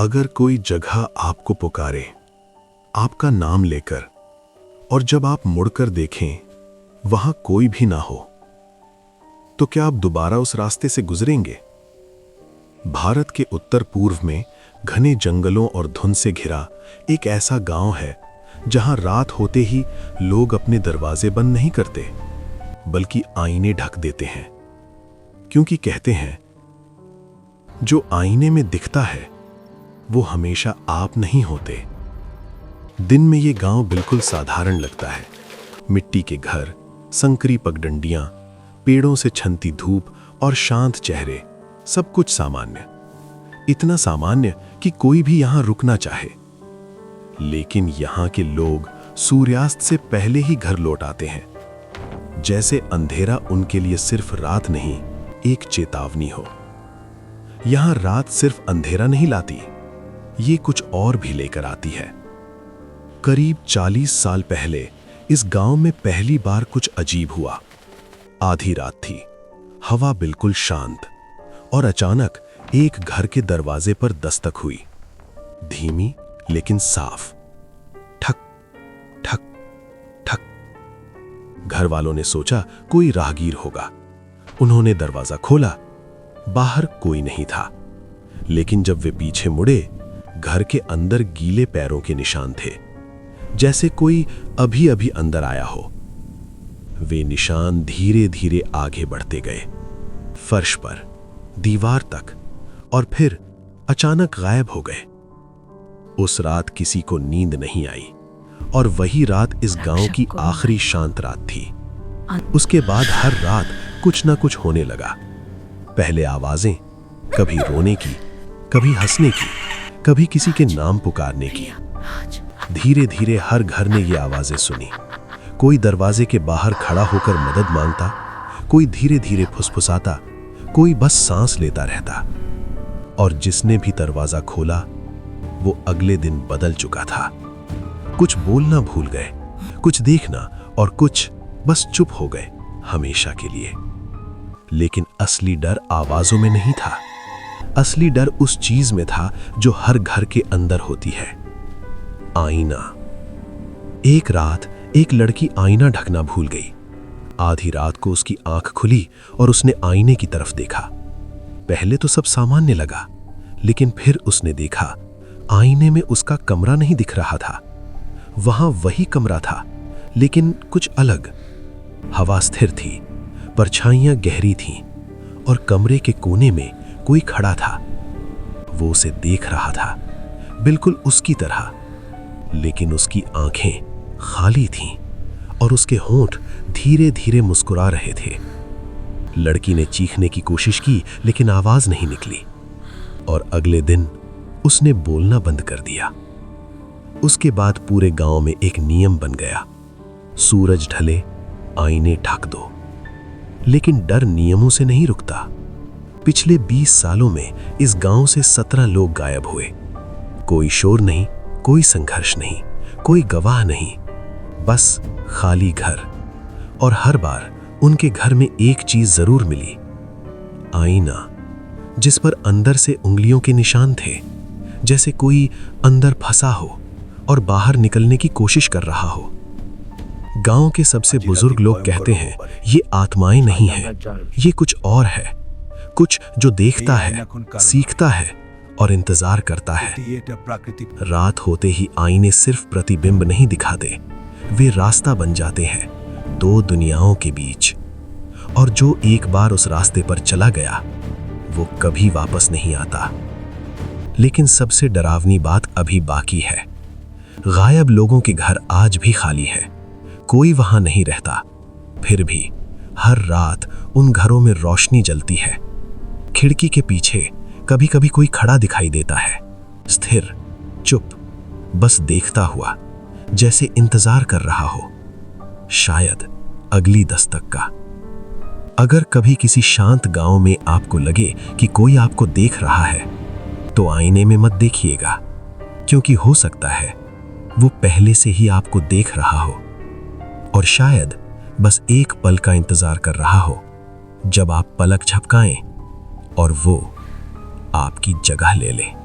अगर कोई जगह आपको पुकारे, आपका नाम लेकर, और जब आप मुड़कर देखें वहां कोई भी ना हो, तो क्या आप दोबारा उस रास्ते से गुजरेंगे? भारत के उत्तर पूर्व में घने जंगलों और धुंध से घिरा एक ऐसा गांव है जहां रात होते ही लोग अपने दरवाजे बंद नहीं करते, बल्कि आईने ढक देते हैं। क्योंकि कहते हैं, जो आईने में दिखता है वो हमेशा आप नहीं होते। दिन में ये गांव बिल्कुल साधारण लगता है। मिट्टी के घर, संकरी पगडंडियां, पेड़ों से छनती धूप और शांत चेहरे, सब कुछ सामान्य। इतना सामान्य कि कोई भी यहां रुकना चाहे। लेकिन यहां के लोग सूर्यास्त से पहले ही घर लौट आते हैं, जैसे अंधेरा उनके लिए सिर्फ रात नहीं, एक चेतावनी हो। यहां रात सिर्फ अंधेरा नहीं लाती, ये कुछ और भी लेकर आती है। करीब 40 साल पहले इस गांव में पहली बार कुछ अजीब हुआ। आधी रात थी, हवा बिल्कुल शांत, और अचानक एक घर के दरवाजे पर दस्तक हुई। धीमी लेकिन साफ। ठक ठक ठक। घर वालों ने सोचा कोई राहगीर होगा। उन्होंने दरवाजा खोला। बाहर कोई नहीं था, लेकिन जब वे पीछे मुड़े, घर के अंदर गीले पैरों के निशान थे, जैसे कोई अभी अभी अंदर आया हो। वे निशान धीरे धीरे आगे बढ़ते गए, फर्श पर, दीवार तक, और फिर अचानक गायब हो गए। उस रात किसी को नींद नहीं आई, और वही रात इस गांव की आखिरी शांत रात थी। उसके बाद हर रात कुछ ना कुछ होने लगा। पहले आवाजें, कभी रोने की, कभी हंसने की, कभी किसी के नाम पुकारने की। धीरे धीरे हर घर ने ये आवाजें सुनी। कोई दरवाजे के बाहर खड़ा होकर मदद मांगता, कोई धीरे धीरे फुसफुसाता, कोई बस सांस लेता रहता। और जिसने भी दरवाजा खोला, वो अगले दिन बदल चुका था। कुछ बोलना भूल गए, कुछ देखना, और कुछ बस चुप हो गए हमेशा के लिए। लेकिन असली डर आवाजों में नहीं था। असली डर उस चीज में था जो हर घर के अंदर होती है, आईना। एक रात एक लड़की आईना ढकना भूल गई। आधी रात को उसकी आंख खुली और उसने आईने की तरफ देखा। पहले तो सब सामान्य लगा, लेकिन फिर उसने देखा आईने में उसका कमरा नहीं दिख रहा था। वहां वही कमरा था, लेकिन कुछ अलग। हवा स्थिर थी, परछाइयां गहरी थीं, और कमरे के कोने में कोई खड़ा था। वो उसे देख रहा था, बिल्कुल उसकी तरह, लेकिन उसकी आंखें खाली थीं और उसके होंठ धीरे धीरे मुस्कुरा रहे थे। लड़की ने चीखने की कोशिश की, लेकिन आवाज नहीं निकली, और अगले दिन उसने बोलना बंद कर दिया। उसके बाद पूरे गांव में एक नियम बन गया, सूरज ढले, आईने ढक दो। लेकिन डर नियमों से नहीं रुकता। पिछले 20 सालों में इस गांव से 17 लोग गायब हुए। कोई शोर नहीं, कोई संघर्ष नहीं, कोई गवाह नहीं, बस खाली घर। और हर बार उनके घर में एक चीज जरूर मिली, आईना, जिस पर अंदर से उंगलियों के निशान थे, जैसे कोई अंदर फंसा हो और बाहर निकलने की कोशिश कर रहा हो। गांव के सबसे बुजुर्ग लोग कहते हैं, ये आत्माएं नहीं हैं, ये कुछ और है, कुछ जो देखता है, सीखता है और इंतजार करता है। रात होते ही आईने सिर्फ प्रतिबिंब नहीं दिखाते, वे रास्ता बन जाते हैं दो दुनियाओं के बीच। और जो एक बार उस रास्ते पर चला गया, वो कभी वापस नहीं आता। लेकिन सबसे डरावनी बात अभी बाकी है। गायब लोगों के घर आज भी खाली है, कोई वहां नहीं रहता। फिर भी हर रात उन घरों में रोशनी जलती है। खिड़की के पीछे कभी कभी कोई खड़ा दिखाई देता है, स्थिर, चुप, बस देखता हुआ, जैसे इंतजार कर रहा हो, शायद अगली दस्तक का। अगर कभी किसी शांत गांव में आपको लगे कि कोई आपको देख रहा है, तो आईने में मत देखिएगा, क्योंकि हो सकता है वो पहले से ही आपको देख रहा हो, और शायद बस एक पल का इंतजार कर रहा हो, जब आप पलक झपकाएं और वो आपकी जगह ले ले।